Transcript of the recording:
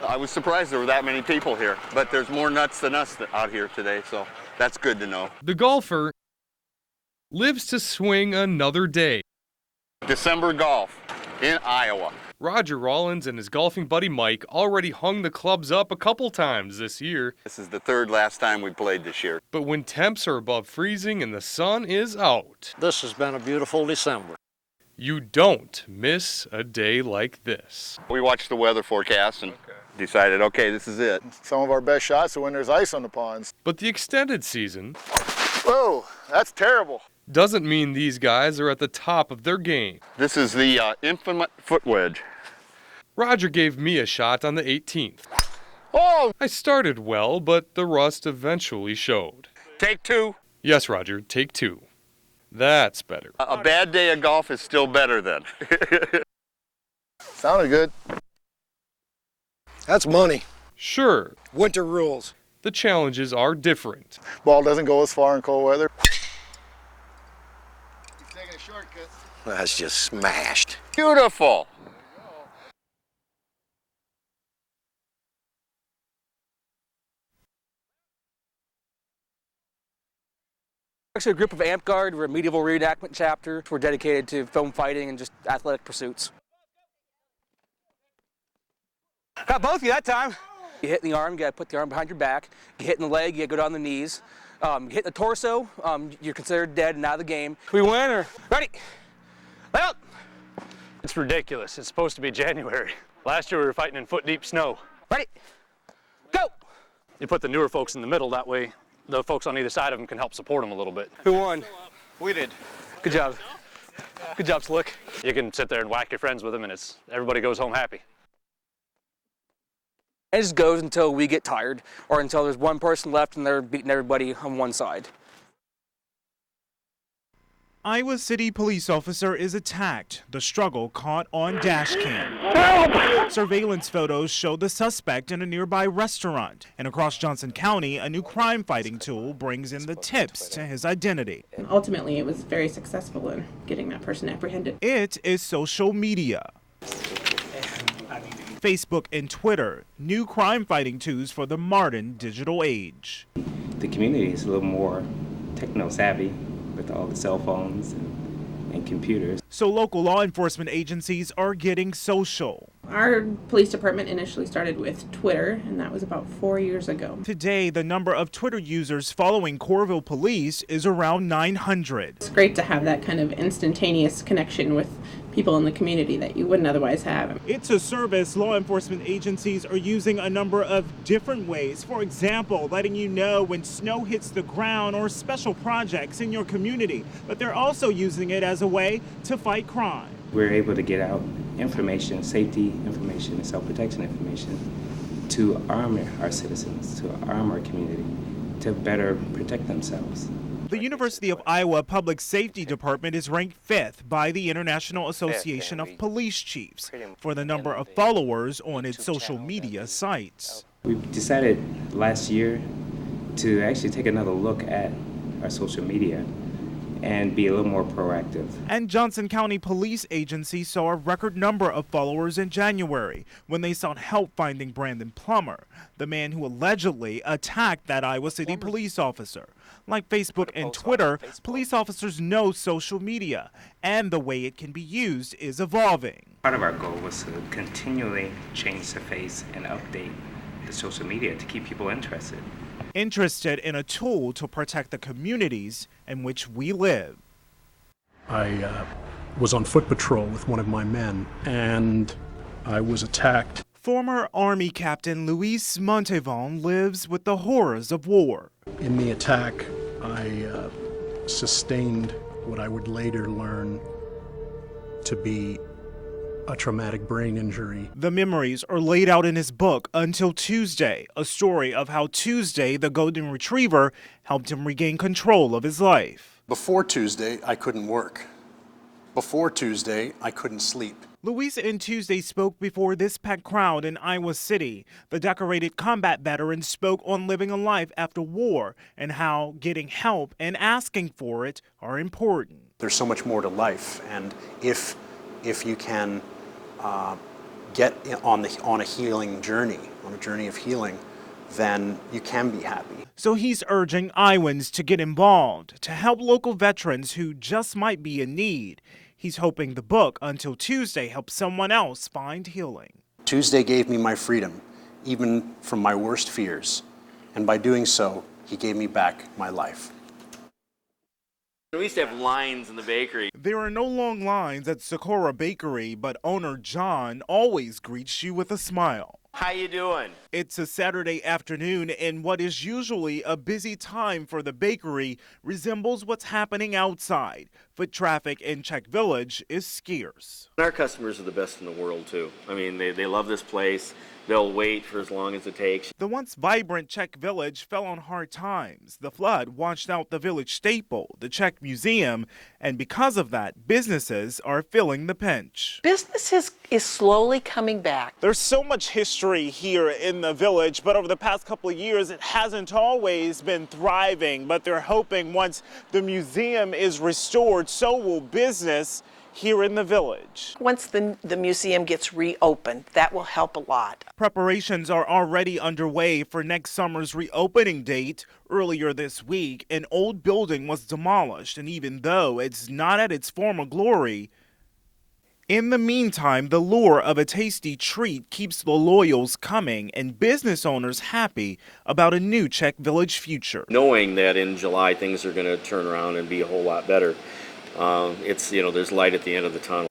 I was surprised there were that many people here, but there's more nuts than us out here today, so that's good to know. The golfer lives to swing another day. December golf in Iowa. Roger Rollins and his golfing buddy Mike already hung the clubs up a couple times this year. This is the third last time we played this year. But when temps are above freezing and the sun is out, this has been a beautiful December. You don't miss a day like this. We watched the weather forecast and decided, okay, this is it. Some of our best shots are when there's ice on the ponds. But the extended season, whoa, that's terrible, doesn't mean these guys are at the top of their game. This is the infamous foot wedge. Roger gave me a shot on the 18th. Oh! I started well, but the rust eventually showed. Take two. Yes, Roger, take two. That's better. A bad day of golf is still better then. Sounded good. That's money. Sure. Winter rules. The challenges are different. Ball doesn't go as far in cold weather. He's taking a shortcut. That's just smashed. Beautiful. Actually, a group of Amp Guard. We're a medieval reenactment chapter. We're dedicated to film fighting and just athletic pursuits. Got both of you that time. You hit in the arm, you gotta put the arm behind your back. You hit in the leg, you gotta go down the knees. You hit in the torso, you're considered dead and out of the game. We win or ready? Lay out. It's ridiculous. It's supposed to be January. Last year we were fighting in foot-deep snow. Ready? Go! You put the newer folks in the middle, that way the folks on either side of them can help support them a little bit. Who won? We did. Good job. Good job, Slick. You can sit there and whack your friends with them and everybody goes home happy. It just goes until we get tired or until there's one person left and they're beating everybody on one side. Iowa City police officer is attacked. The struggle caught on dash cam. Help! Surveillance photos show the suspect in a nearby restaurant. And across Johnson County, a new crime fighting tool brings in the tips to his identity. Ultimately, it was very successful in getting that person apprehended. It is social media. Facebook and Twitter, new crime fighting tools for the modern digital age. The community is a little more techno-savvy with all the cell phones and computers. So local law enforcement agencies are getting social. Our police department initially started with Twitter, and that was about 4 years ago. Today, the number of Twitter users following Coralville police is around 900. It's great to have that kind of instantaneous connection with people in the community that you wouldn't otherwise have. It's a service law enforcement agencies are using a number of different ways. For example, letting you know when snow hits the ground or special projects in your community. But they're also using it as a way to fight crime. We're able to get out information, safety information, and self-protection information to arm our citizens, to arm our community, to better protect themselves. The University of Iowa Public Safety Department is ranked 5th by the International Association of Police Chiefs for the number of followers on its social media sites. We decided last year to actually take another look at our social media and be a little more proactive. And Johnson County Police Agency saw a record number of followers in January when they sought help finding Brandon Plummer, the man who allegedly attacked that Iowa City police officer. Like Facebook and Twitter, police officers know social media, and the way it can be used is evolving. Part of our goal was to continually change the face and update the social media to keep people interested. Interested in a tool to protect the communities in which we live. I was on foot patrol with one of my men, and I was attacked. Former Army Captain Luis Montevon lives with the horrors of war. In the attack, I sustained what I would later learn to be a traumatic brain injury. The memories are laid out in his book, Until Tuesday, a story of how Tuesday, the golden retriever, helped him regain control of his life. Before Tuesday, I couldn't work. Before Tuesday, I couldn't sleep. Luis and Tuesday spoke before this packed crowd in Iowa City. The decorated combat veteran spoke on living a life after war and how getting help and asking for it are important. There's so much more to life, and if you can get on a healing journey, on a journey of healing, then you can be happy. So he's urging Iowans to get involved, to help local veterans who just might be in need. He's hoping the book, Until Tuesday, helps someone else find healing. Tuesday gave me my freedom, even from my worst fears. And by doing so, he gave me back my life. We used to have lines in the bakery. There are no long lines at Socorro Bakery, but owner John always greets you with a smile. How you doing? It's a Saturday afternoon, and what is usually a busy time for the bakery resembles what's happening outside. Foot traffic in Czech Village is scarce. Our customers are the best in the world, too. I mean, they love this place. They'll wait for as long as it takes. The once vibrant Czech Village fell on hard times. The flood washed out the village staple, the Czech Museum, and because of that, businesses are feeling the pinch. Business is slowly coming back. There's so much history here in the village, but over the past couple of years, it hasn't always been thriving. But they're hoping once the museum is restored, so will business here in the village. Once the museum gets reopened, that will help a lot. Preparations are already underway for next summer's reopening date. Earlier this week, an old building was demolished, and even though it's not at its former glory, in the meantime, the lure of a tasty treat keeps the loyals coming and business owners happy about a new Czech Village future. Knowing that in July things are going to turn around and be a whole lot better, there's light at the end of the tunnel.